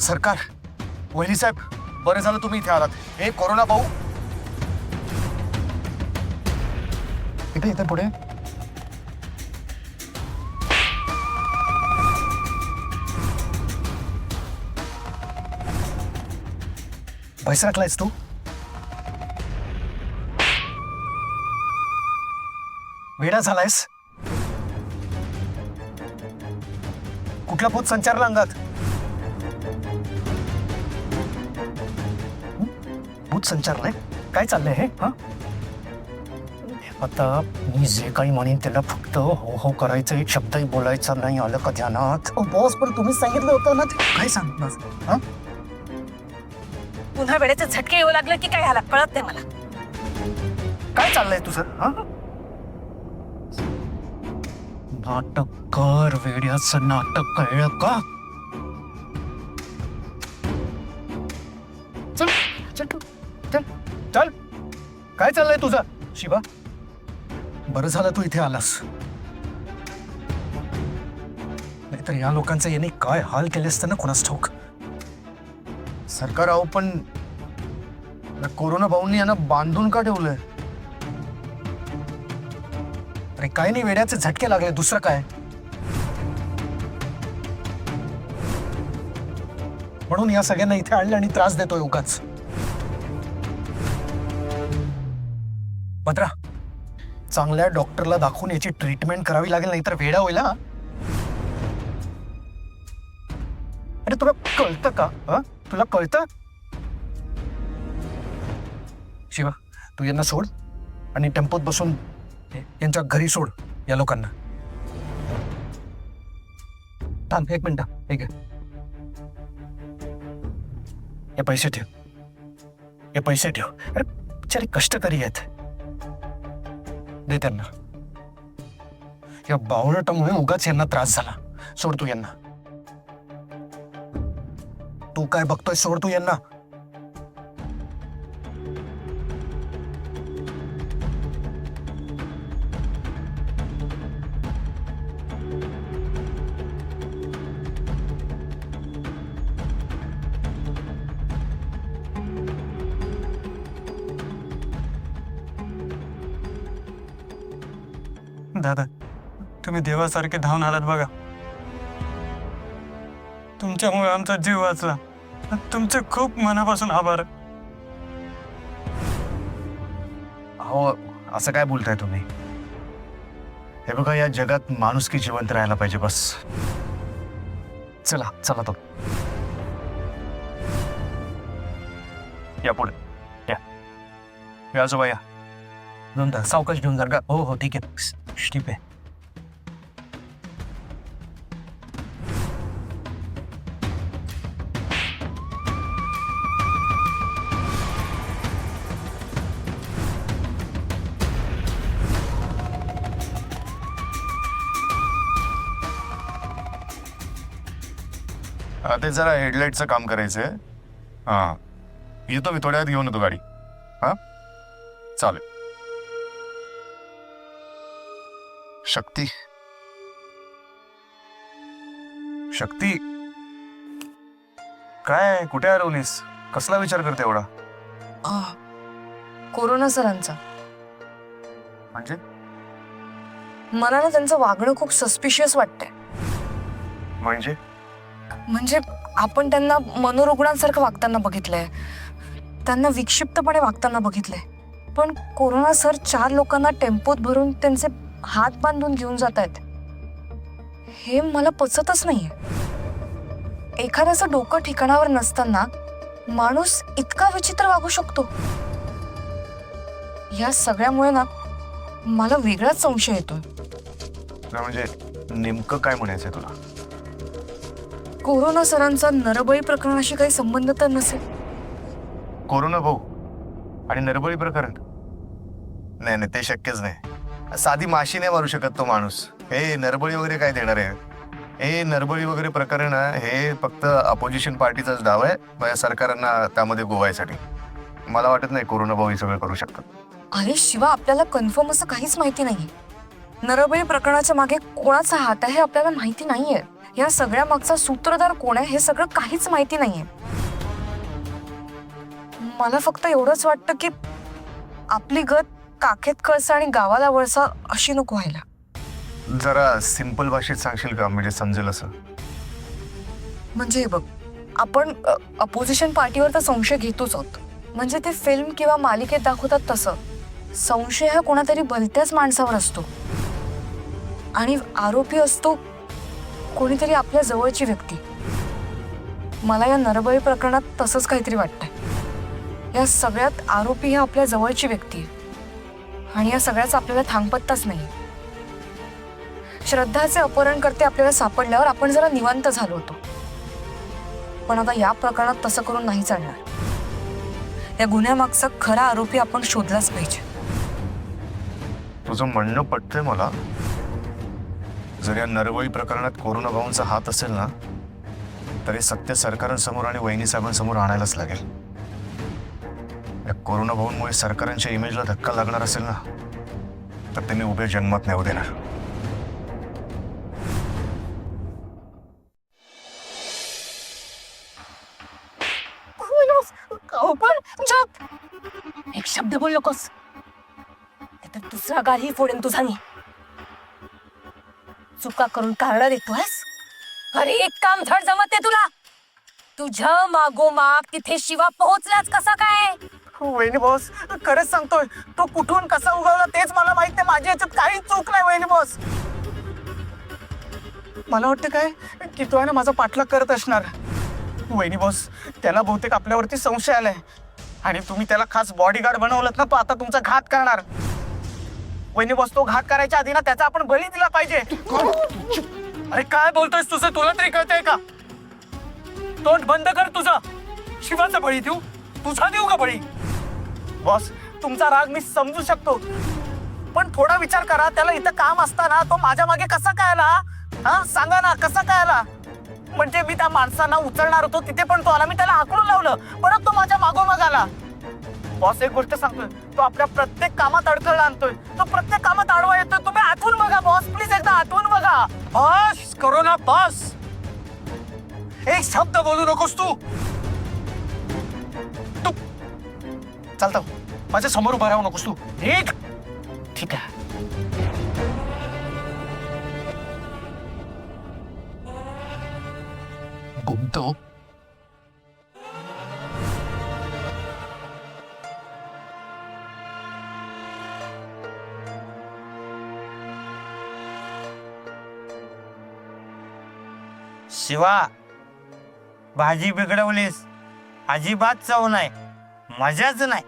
सरकार, वहिनी साहेब, बरं झालं तुम्ही इथे आलात. हे कोरोना भाऊ इथे इथे पुढे. पैसा टाकलायस तू? वेडा झालायस? कुठला भूत संचारला अंगात? भूत संचारलंय? काय चाललंय हे? हा, आता मी जे काही म्हणेन त्याला फक्त हो हो करायचं, एक शब्दही बोलायचा नाही. आलं का ध्यानात? बॉस, पण तुम्ही सांगितलं होतं ना ते. काय सांगणार? हा, पुन्हा वेळेचे झटके येऊ लागले की काय ह्याला कळत नाही मला. काय चाललंय तुझं? हा, नाटक कर, वेड्याचं नाटक, कळलं का? चल चल चल चल. काय चाललंय तुझं शिवा? बरं झालं तू इथे आलास, नाहीतर या लोकांचं याने काय हाल केले असते ना कोणास ठाऊक. सरकार, अहो पण कोरोना भाऊंनी यांना बांधून का ठेवलंय? अरे काय नाही, वेड्याचे झटके लागले, दुसरं काय. म्हणून या सगळ्यांना इथे आणलं आणि त्रास देतोय उगाच. भद्रा, चांगल्या डॉक्टरला दाखवून याची ट्रीटमेंट करावी लागेल, नाहीतर वेडा होईल. हा, अरे तुला कळतं का? हा, तुला कळतं? शिवा, तू यांना सोड आणि टेम्पोत बसून यांच्या घरी सोड या लोकांना. थांब एक मिनिट. ठीक आहे, हे पैसे ठेव, हे पैसे ठेव. अरे बिचारे कष्टकरी आहेत, दे त्यांना. या बावळटामुळे उगाच यांना त्रास झाला. सोड तू यांना. तू काय बघतोय? सोड तू यांना. दादा, तुम्ही देवासारखे धावून आलात बघा. तुमच्यामुळे आमचा जीव वाचला. तुमचे खूप मनापासून आभार. हो, असं काय बोलताय तुम्ही? हे बघा, या जगात माणुसकी जिवंत राहायला पाहिजे, बस. चला चला तो या पुढे या. या आजोबा, या. दोन तास सावकाश घेऊन जा का? हो हो, ठीक आहे, ठीक आहे. ते जरा हेडलाईटचं काम करायचंय. हां, येतो मी थोड्या वेळात, घेऊन येतो गाडी. हां, चालेल. शक्ती, शक्ती, काय कुठे हरवलीस? कसला विचार करते एवढा? कोरोना सरांचा. म्हणजे मला ना त्यांचं वागणं खूप सस्पिशियस वाटतंय. म्हणजे आपण त्यांना मनोरुग्णांसारखं वागताना बघितलंय, त्यांना विक्षिप्तपणे वागताना बघितलंय, पण कोरोना सर 4 लोकांना टेम्पोत भरून त्यांचे हात बांधून घेऊन जात आहेत. हे मला पचतच नाहीये. एखाद्याचं डोकं ठिकाणावर नसताना माणूस इतका विचित्र वागू शकतो. या सगळ्यामुळे ना मला वेगळाच संशय येतोय. म्हणजे नेमकं काय म्हणायचंय तुला? कोरोना सरांचा नरबळी प्रकरणाशी काही संबंध तर नसेल? कोरोना भाऊ आणि नरबळी प्रकरण? नाही नाही, ते शक्यच नाही. साधी माशी नाही मारू शकत तो माणूस. हे नरबळी वगैरे काय देणार आहे? हे नरबळी वगैरे प्रकरण हे फक्त अपोजिशन पार्टीचाच डाव आहे सरकारांना त्यामध्ये गोवायसाठी. मला वाटत नाही कोरोना भाऊ हे सगळं करू शकतात. अरे शिवा, आपल्याला कन्फर्म असं काहीच माहिती नाही. नरबळी प्रकरणाच्या मागे कोणाचा हात आहे हे आपल्याला माहिती नाहीये. या सगळ्या मागचा सूत्रधार कोण आहे हे सगळं काहीच माहिती नाहीये. मला फक्त एवढंच वाटतं की आपली गत काखेत कळसा आणि गावाला वळसा अशी नको व्हायला. जरा सिंपल भाषेत सांगशील का, म्हणजे समजेल असं? म्हणजे हे बघ, आपण अपोजिशन पार्टीवर तर संशय घेतोच आहोत. म्हणजे ते फिल्म किंवा मालिकेत दाखवतात तसं संशय हा कोणातरी भलत्याच माणसावर असतो आणि आरोपी असतो कोणीतरी आपल्या जवळची व्यक्ती. मला या नरबळी प्रकरणात तसंच काहीतरी वाटतंय. या सगळ्यात आरोपी हा आपल्या जवळची व्यक्ती आहे आणि या सगळ्याचा आपल्याला थांगपत्ताच नाही. श्रद्धाचे अपहरणकर्ते आपल्याला सापडल्यावर आपण जरा निवांत झालो होतो, पण आता या प्रकरणात तसं करून नाही चालणार. या गुन्ह्यामागचा खरा आरोपी आपण शोधलाच पाहिजे. तुझं म्हणणं पटतंय मला. जर या नरबळी प्रकरणात कोरोना भाऊंचा हात असेल ना, तरी सत्य सरकारांसमोर आणि वहिनी साहेबांसमोर आणायलाच लागेल. या कोरोना भाऊंमुळे सरकारांच्या इमेजला धक्का लागणार असेल ना, तर त्यांनी उभ्या जन्मात नाही देणार. एक शब्द बोल नकोस, नाहीतर दुसरा गालही फोडेन तुझा मी. चुका करून कारण देतोयस. अरे एक काम धड जमत नाही तुला. तुझ्या मागोमाग तिथे शिवा पोहोचलाच कसा काय? वहिनी बॉस, खरंच सांगतोय, तो कुठून कसा उगवला तेच मला माहित नाही. माझी याच्यात काही चूक नाही वहिनी बॉस. मला वाटतं काय की तो आहे ना माझा पाठलाग करत असणार. वहिनी बॉस, त्याला बहुतेक आपल्यावरती संशय आलाय आणि तुम्ही त्याला खास बॉडीगार्ड बनवलं ना, तो आता तुमचा घात करणार. वहिनी बॉस, तो घात करायच्या आधी ना त्याचा आपण बळी दिला पाहिजे. अरे काय बोलतोयस तुझं, तुला तरी कळतंय का? तोंड बंद कर तुझं. शिवाचा बळी देऊ, तुझा देऊ का बळी? बॉस, तुमचा राग मी समजू शकतो, पण थोडा विचार करा. त्याला इथं काम असताना तो माझ्या मागे कसा काय आला? हा सांगा ना, कसा काय आला? म्हणजे मी त्या माणसांना उचलणार होतो तिथे पण तो आला. मी त्याला हाकलून लावलं, परत तो माझ्या मागोमाग आला. बॉस, एक गोष्ट सांगतोय, तो आपल्या प्रत्येक कामात अडथळा आणतोय. तो प्रत्येक कामात आडवा येतोय. तुम्ही आठवून बघा बॉस, प्लीज एकदा आठवून बघा. बस करो ना बस. एक शब्द बोलू नकोस तू. तू चालतं, माझ्या समोर उभा राहू नकोस तू. ठीक ठीक आहे. घुमतो. शिवा, भाजी बिघडवलीस. अजिबात चव नाही, मजाच नाही.